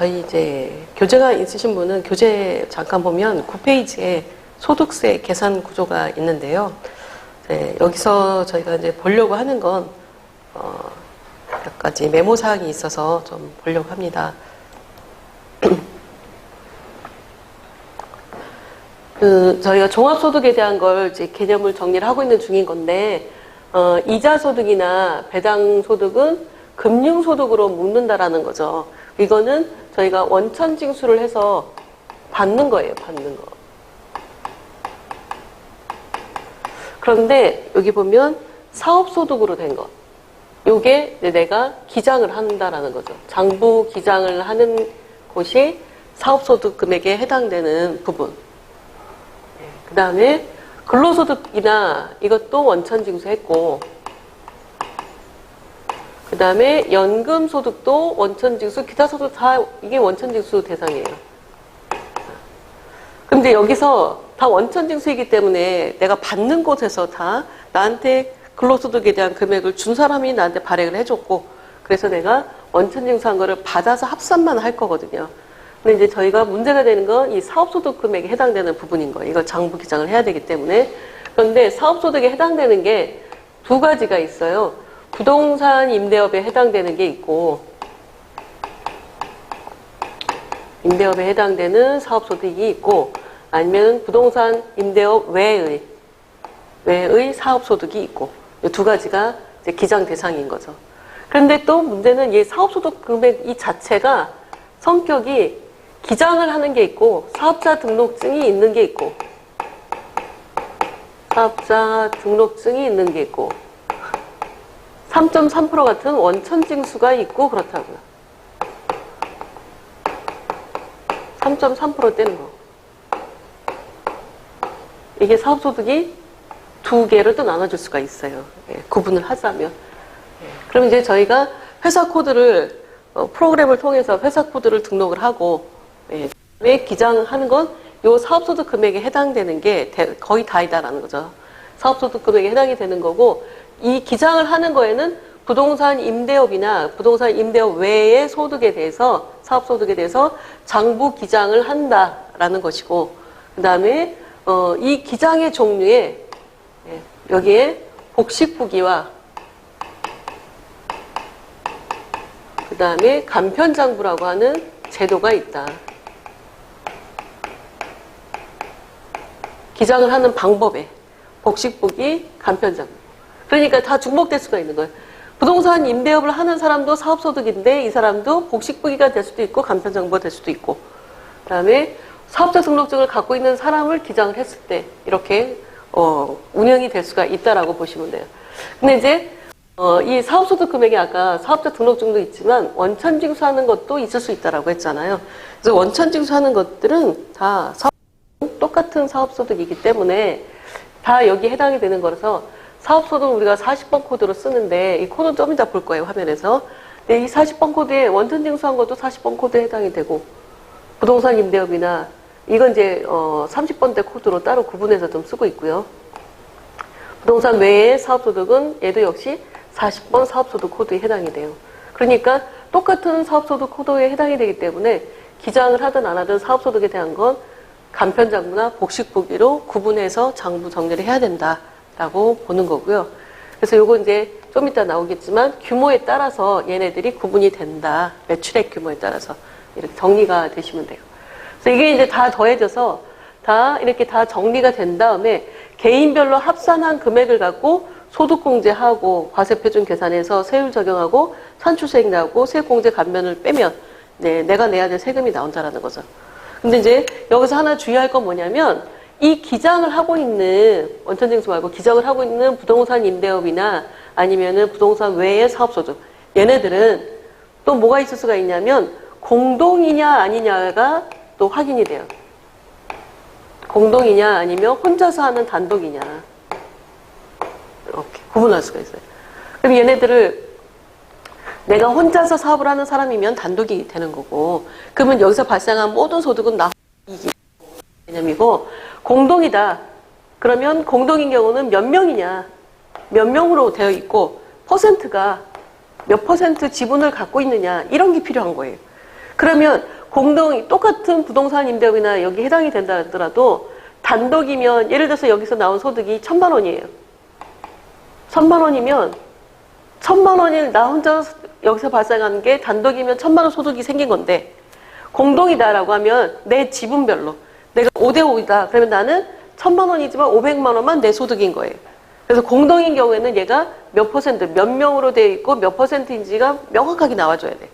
저희 이제 교재가 있으신 분은 교재 잠깐 보면 9페이지에 소득세 계산 구조가 있는데요. 네, 여기서 저희가 이제 보려고 하는 건 몇 가지 메모 사항이 있어서 좀 보려고 합니다. 저희가 종합소득에 대한 걸 이제 개념을 정리를 하고 있는 중인 건데, 이자소득이나 배당소득은 금융소득으로 묶는다라는 거죠. 이거는 저희가 원천징수를 해서 받는 거예요, 받는 거. 그런데 여기 보면 사업소득으로 된 것. 요게 내가 기장을 한다라는 거죠. 장부 기장을 하는 곳이 사업소득 금액에 해당되는 부분. 그 다음에 근로소득이나 이것도 원천징수했고, 그 다음에 연금소득도 원천징수, 기타소득 다 이게 원천징수 대상이에요. 근데 여기서 다 원천징수이기 때문에 내가 받는 곳에서 다 나한테 근로소득에 대한 금액을 준 사람이 나한테 발행을 해줬고, 그래서 내가 원천징수한 거를 받아서 합산만 할 거거든요. 근데 이제 저희가 문제가 되는 건 이 사업소득 금액에 해당되는 부분인 거예요. 이걸 장부 기장을 해야 되기 때문에. 그런데 사업소득에 해당되는 게 두 가지가 있어요. 부동산 임대업에 해당되는 게 있고, 임대업에 해당되는 사업소득이 있고, 아니면 부동산 임대업 외의 사업소득이 있고, 이 두 가지가 이제 기장 대상인 거죠. 그런데 또 문제는 이 사업소득 금액 이 자체가 성격이 기장을 하는 게 있고, 사업자 등록증이 있는 게 있고, 사업자 등록증이 있는 게 있고, 3.3% 같은 원천징수가 있고 그렇다고요. 3.3%대는 거. 이게 사업소득이 두 개로 또 나눠줄 수가 있어요. 예, 구분을 하자면. 예, 그럼 이제 저희가 회사 코드를, 프로그램을 통해서 회사 코드를 등록을 하고, 왜 기장하는 건 요 사업소득 금액에 해당되는 게 거의 다이다라는 거죠. 사업소득 금액에 해당이 되는 거고, 이 기장을 하는 거에는 부동산 임대업이나 부동산 임대업 외의 소득에 대해서, 사업소득에 대해서 장부 기장을 한다라는 것이고, 그 다음에 이 기장의 종류에 여기에 복식부기와 그 다음에 간편장부라고 하는 제도가 있다. 기장을 하는 방법에 복식부기, 간편장부. 그러니까 다 중복될 수가 있는 거예요. 부동산 임대업을 하는 사람도 사업소득인데 이 사람도 복식부기가 될 수도 있고 간편장부가 될 수도 있고, 그 다음에 사업자 등록증을 갖고 있는 사람을 기장을 했을 때 이렇게 운영이 될 수가 있다라고 보시면 돼요. 근데 이제 이 사업소득 금액이 아까 사업자 등록증도 있지만 원천징수하는 것도 있을 수 있다라고 했잖아요. 그래서 원천징수하는 것들은 다 똑같은 사업소득이기 때문에 다 여기 해당이 되는 거라서, 사업소득은 우리가 40번 코드로 쓰는데 이 코드 좀 이따 볼 거예요, 화면에서. 근데 이 40번 코드에 원천징수한 것도 40번 코드에 해당이 되고, 부동산 임대업이나 이건 이제 30번대 코드로 따로 구분해서 좀 쓰고 있고요. 부동산 외의 사업소득은 얘도 역시 40번 사업소득 코드에 해당이 돼요. 그러니까 똑같은 사업소득 코드에 해당이 되기 때문에 기장을 하든 안 하든 사업소득에 대한 건 간편장부나 복식부기로 구분해서 장부 정리를 해야 된다라고 보는 거고요. 그래서 요거 이제 좀 이따 나오겠지만 규모에 따라서 얘네들이 구분이 된다. 매출액 규모에 따라서 이렇게 정리가 되시면 돼요. 그래서 이게 이제 다 더해져서 다 이렇게 다 정리가 된 다음에 개인별로 합산한 금액을 갖고 소득공제하고 과세표준 계산해서 세율 적용하고 산출세액 나오고 세액공제 감면을 빼면 내가 내야 될 세금이 나온다라는 거죠. 근데 이제 여기서 하나 주의할 건 뭐냐면, 이 기장을 하고 있는, 원천징수 말고 기장을 하고 있는 부동산 임대업이나 아니면은 부동산 외의 사업소득, 얘네들은 또 뭐가 있을 수가 있냐면 공동이냐 아니냐가 또 확인이 돼요. 공동이냐 아니면 혼자서 하는 단독이냐, 이렇게 구분할 수가 있어요. 그럼 얘네들을 내가 혼자서 사업을 하는 사람이면 단독이 되는 거고, 그러면 여기서 발생한 모든 소득은 나 이기 개념이고, 공동이다 그러면 공동인 경우는 몇 명이냐, 몇 명으로 되어 있고 퍼센트가 몇 퍼센트 지분을 갖고 있느냐, 이런 게 필요한 거예요. 그러면 똑같은 부동산 임대업이나 여기 해당이 된다 하더라도 단독이면 예를 들어서 여기서 나온 소득이 1,000만 원이에요. 1,000만 원이면 1,000만 원이 나 혼자 여기서 발생하는 게 단독이면 1,000만 원 소득이 생긴 건데 공동이다라고 하면 내 지분별로 내가 5대5이다. 그러면 나는 1,000만 원이지만 500만 원만 내 소득인 거예요. 그래서 공동인 경우에는 얘가 몇 퍼센트, 몇 명으로 되어 있고 몇 퍼센트인지가 명확하게 나와줘야 돼.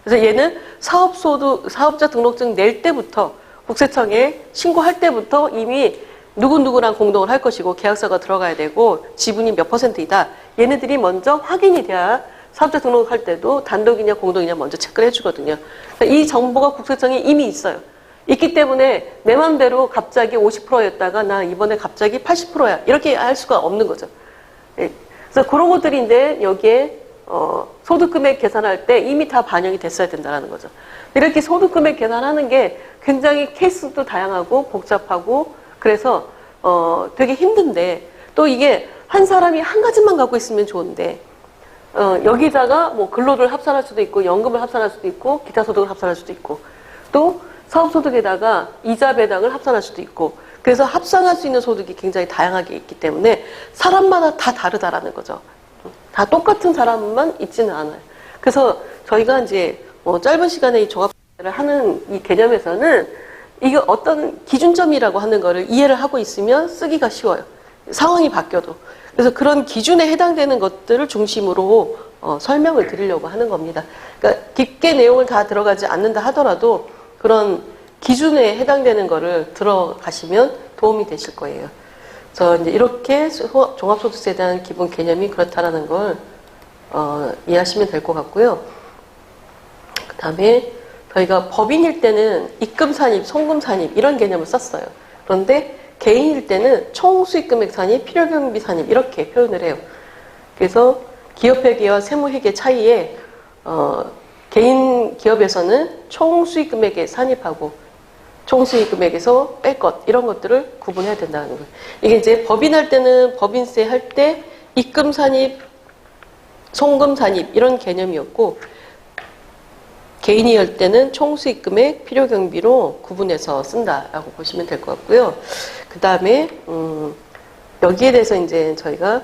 그래서 얘는 사업자 등록증 낼 때부터 국세청에 신고할 때부터 이미 누구누구랑 공동을 할 것이고 계약서가 들어가야 되고 지분이 몇 퍼센트이다. 얘네들이 먼저 확인이 돼야 사업자 등록할 때도 단독이냐 공동이냐 먼저 체크를 해주거든요. 이 정보가 국세청에 이미 있어요. 있기 때문에 내 맘대로 갑자기 50%였다가 나 이번에 갑자기 80%야. 이렇게 할 수가 없는 거죠. 그래서 그런 것들인데 여기에 소득금액 계산할 때 이미 다 반영이 됐어야 된다는 거죠. 이렇게 소득금액 계산하는 게 굉장히 케이스도 다양하고 복잡하고 그래서 되게 힘든데 또 이게 한 사람이 한 가지만 갖고 있으면 좋은데 여기다가 뭐 근로를 합산할 수도 있고 연금을 합산할 수도 있고 기타 소득을 합산할 수도 있고 또 사업소득에다가 이자 배당을 합산할 수도 있고 그래서 합산할 수 있는 소득이 굉장히 다양하게 있기 때문에 사람마다 다 다르다라는 거죠. 다 똑같은 사람만 있지는 않아요. 그래서 저희가 이제 짧은 시간에 이 종합을 하는 이 개념에서는 이게 어떤 기준점이라고 하는 거를 이해를 하고 있으면 쓰기가 쉬워요. 상황이 바뀌어도. 그래서 그런 기준에 해당되는 것들을 중심으로 설명을 드리려고 하는 겁니다. 그러니까 깊게 내용을 다 들어가지 않는다 하더라도 그런 기준에 해당되는 거를 들어가시면 도움이 되실 거예요. 그래서 이제 이렇게 종합소득세에 대한 기본 개념이 그렇다라는 걸 이해하시면 될 것 같고요. 그 다음에 저희가 법인일 때는 입금산입, 송금산입 이런 개념을 썼어요. 그런데 개인일 때는 총수익금액 산입, 필요경비 산입 이렇게 표현을 해요. 그래서 기업회계와 세무회계 차이에 개인 기업에서는 총수익금액에 산입하고 총수익금액에서 뺄 것 이런 것들을 구분해야 된다는 거예요. 이게 이제 법인할 때는 법인세 할 때 입금산입, 송금산입 이런 개념이었고 개인이 할 때는 총수익금액, 필요경비로 구분해서 쓴다라고 보시면 될 것 같고요. 그 다음에 여기에 대해서 이제 저희가